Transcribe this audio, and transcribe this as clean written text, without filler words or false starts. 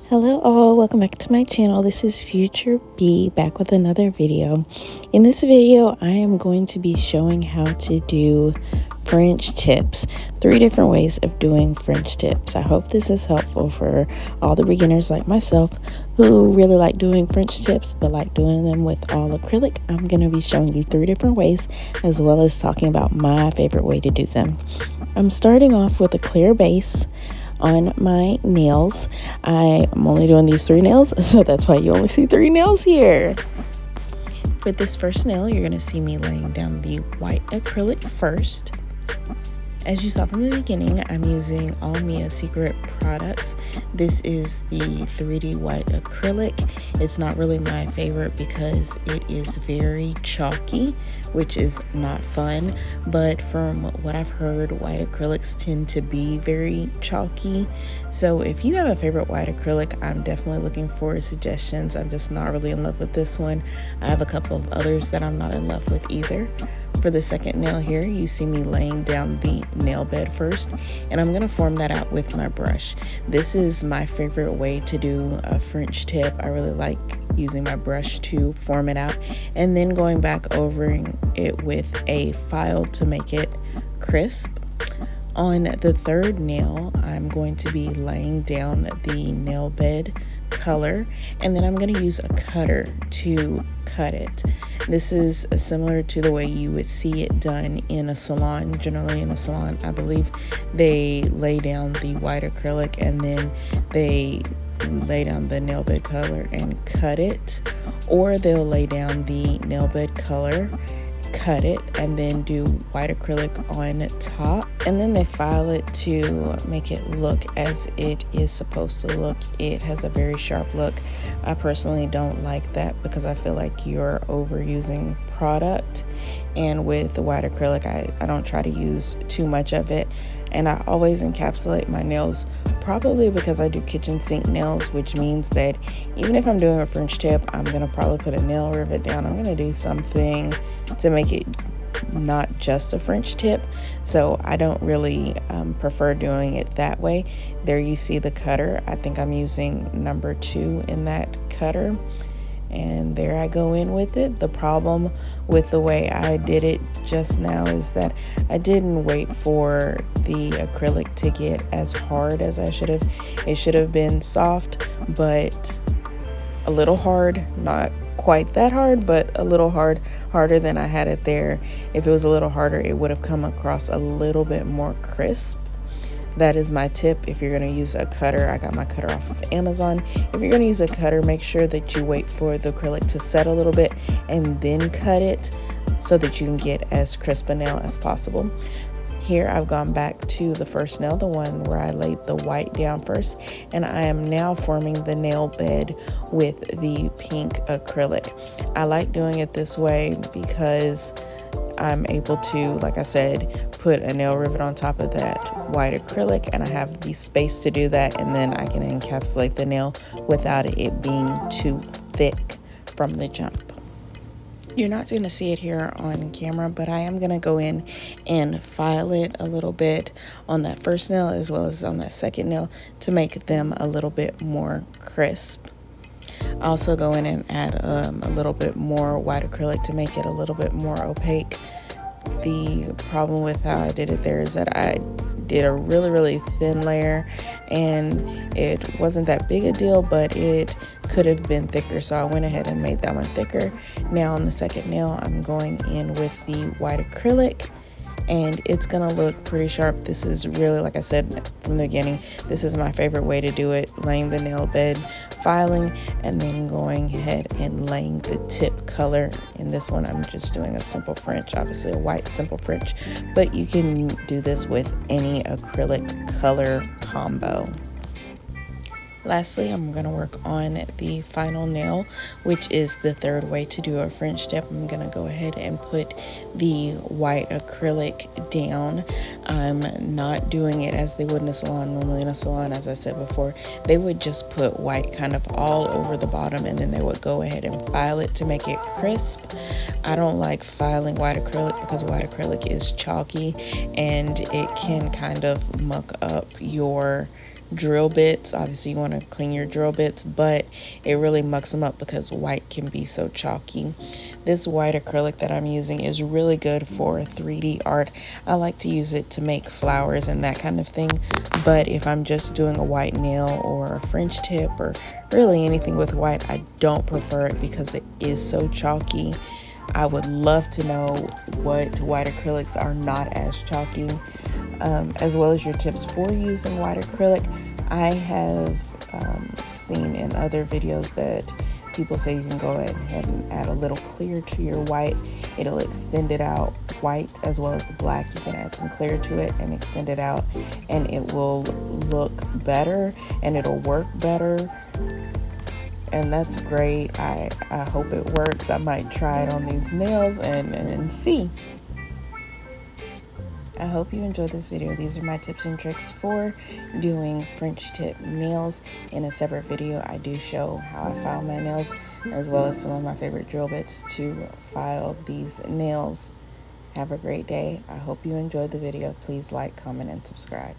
Hello all, welcome back to my channel. This is Future B back with another video. In this video, I am going to be showing how to do French tips. 3 different ways of doing French tips. I hope this is helpful for all the beginners like myself who really like doing French tips but like doing them with all acrylic. I'm going to be showing you 3 different ways as well as talking about my favorite way to do them. I'm starting off with a clear base on my nails. I am only doing these 3 nails, so that's why you only see 3 nails here. For this first nail, you're going to see me laying down the white acrylic first. As you saw from the beginning, I'm using all Mia Secret products. This is the 3D white acrylic. It's not really my favorite because it is very chalky, which is not fun. But from what I've heard, white acrylics tend to be very chalky. So if you have a favorite white acrylic, I'm definitely looking for suggestions. I'm just not really in love with this one. I have a couple of others that I'm not in love with either. For the second nail here, you see me laying down the nail bed first, and I'm going to form that out with my brush. This is my favorite way to do a French tip. I really like using my brush to form it out and then going back over it with a file to make it crisp. On the third nail, I'm going to be laying down the nail bed color, and then I'm going to use a cutter to cut it. This is similar to the way you would see it done in a salon. Generally in a salon, I believe they lay down the white acrylic and then they lay down the nail bed color and cut it, or they'll lay down the nail bed color, cut it, and then do white acrylic on top, and then they file it to make it look as it is supposed to look. It has a very sharp look. I personally don't like that because I feel like you're overusing product, and with the white acrylic I don't try to use too much of it, and I always encapsulate my nails, probably because I do kitchen sink nails, which means that even if I'm doing a French tip, I'm gonna probably put a nail rivet down. I'm gonna do something to make it not just a French tip, so I don't really prefer doing it that way. There you see the cutter. I think I'm using number 2 in that cutter, and there I go in with it. The problem with the way I did it just now is that I didn't wait for the acrylic to get as hard as I should have. It should have been soft, but a little hard, not quite that hard, but a little harder than I had it there. If it was a little harder, it would have come across a little bit more crisp. That is my tip. If you're going to use a cutter, I got my cutter off of Amazon. If you're going to use a cutter, make sure that you wait for the acrylic to set a little bit and then cut it so that you can get as crisp a nail as possible. Here I've gone back to the first nail, the one where I laid the white down first, and I am now forming the nail bed with the pink acrylic. I like doing it this way because I'm able to, like I said, put a nail rivet on top of that white acrylic, and I have the space to do that, and then I can encapsulate the nail without it being too thick from the jump. You're not going to see it here on camera, but I am going to go in and file it a little bit on that first nail as well as on that second nail to make them a little bit more crisp. I also go in and add a little bit more white acrylic to make it a little bit more opaque. The problem with how I did it there is that I did a really thin layer, and it wasn't that big a deal, but it could have been thicker, so I went ahead and made that one thicker. Now on the second nail, I'm going in with the white acrylic, and it's gonna look pretty sharp. This is really, like I said from the beginning, this is my favorite way to do it, laying the nail bed, filing, and then going ahead and laying the tip color. In this one, I'm just doing a simple French, obviously a white simple French, but you can do this with any acrylic color combo. Lastly, I'm going to work on the final nail, which is the third way to do a French tip. I'm going to go ahead and put the white acrylic down. I'm not doing it as they would in a salon. Normally in a salon, as I said before, they would just put white kind of all over the bottom, and then they would go ahead and file it to make it crisp. I don't like filing white acrylic because white acrylic is chalky and it can kind of muck up your drill bits. Obviously you want to clean your drill bits, but it really mucks them up because white can be so chalky. This white acrylic that I'm using is really good for 3D art. I like to use it to make flowers and that kind of thing, but if I'm just doing a white nail or a French tip or really anything with white, I don't prefer it because it is so chalky. I would love to know what white acrylics are not as chalky, as well as your tips for using white acrylic. I have seen in other videos that people say you can go ahead and add a little clear to your white. It'll extend it out, white as well as the black. You can add some clear to it and extend it out, and it will look better and it'll work better. And that's great. I hope it works. I might try it on these nails and see. I hope you enjoyed this video. These are my tips and tricks for doing French tip nails. In a separate video, I do show how I file my nails, as well as some of my favorite drill bits to file these nails. Have a great day. I hope you enjoyed the video. Please like, comment, and subscribe.